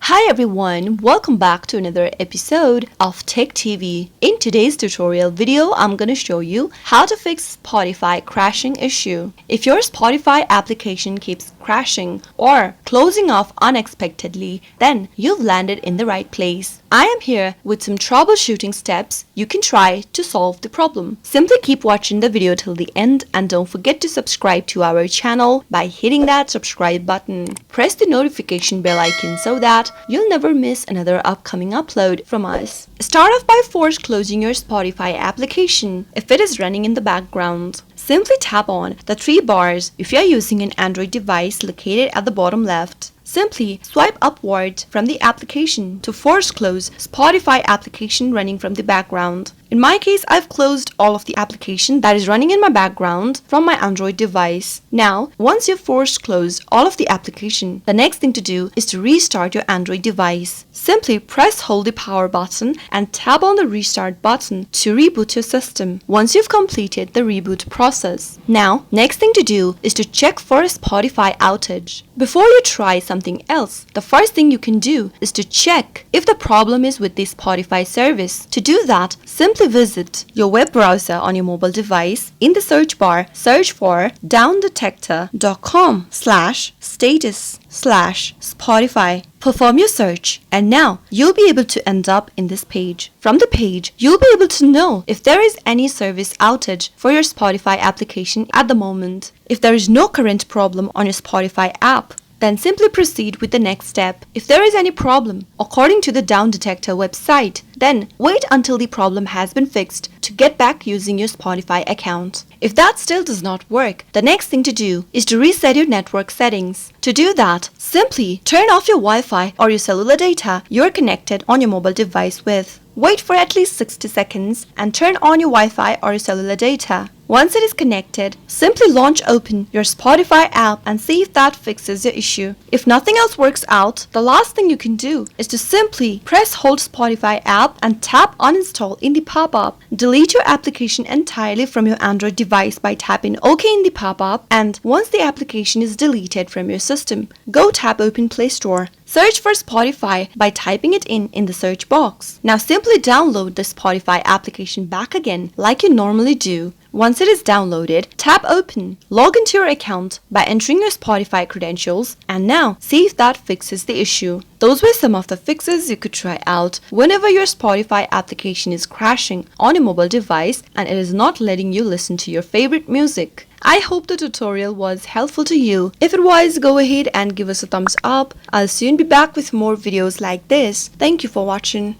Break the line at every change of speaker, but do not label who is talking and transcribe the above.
Hi everyone, welcome back to another episode of Tech TV. In today's tutorial video, I'm going to show you how to fix Spotify crashing issue. If your Spotify application keeps crashing or closing off unexpectedly, then you've landed in the right place. I am here with some troubleshooting steps you can try to solve the problem. Simply keep watching the video till the end and don't forget to subscribe to our channel by hitting that subscribe button. Press the notification bell icon so that you'll never miss another upcoming upload from us. Start off by force closing your Spotify application if it is running in the background. Simply tap on the three bars if you are using an Android device located at the bottom left. Simply swipe upward from the application to force close Spotify application running from the background. In my case, I've closed all of the application that is running in my background from my Android device. Now, once you've forced closed all of the application, the next thing to do is to restart your Android device. Simply press hold the power button and tap on the restart button to reboot your system once you've completed the reboot process. Now, next thing to do is to check for a Spotify outage. Before you try something else, the first thing you can do is to check if the problem is with the Spotify service. To do that, simply visit your web browser on your mobile device. In the search bar, search for downdetector.com/status/Spotify. Perform your search and now you'll be able to end up in this page. From the page, you'll be able to know if there is any service outage for your Spotify application at the moment. If there is no current problem on your Spotify app, then simply proceed with the next step. If there is any problem, according to the Down Detector website, then wait until the problem has been fixed to get back using your Spotify account. If that still does not work, the next thing to do is to reset your network settings. To do that, simply turn off your Wi-Fi or your cellular data you're connected on your mobile device with. Wait for at least 60 seconds and turn on your Wi-Fi or your cellular data. Once it is connected, simply launch open your Spotify app and see if that fixes your issue. If nothing else works out, the last thing you can do is to simply press hold Spotify app and tap uninstall in the pop-up. Delete your application entirely from your Android device by tapping OK in the pop-up, and once the application is deleted from your system, go tap open Play Store. Search for Spotify by typing it in the search box. Now simply download the Spotify application back again like you normally do. Once it is downloaded, tap open. Log into your account by entering your Spotify credentials and now see if that fixes the issue. Those were some of the fixes you could try out whenever your Spotify application is crashing on your mobile device and it is not letting you listen to your favorite music. I hope the tutorial was helpful to you. If it was, go ahead and give us a thumbs up. I'll soon be back with more videos like this. Thank you for watching.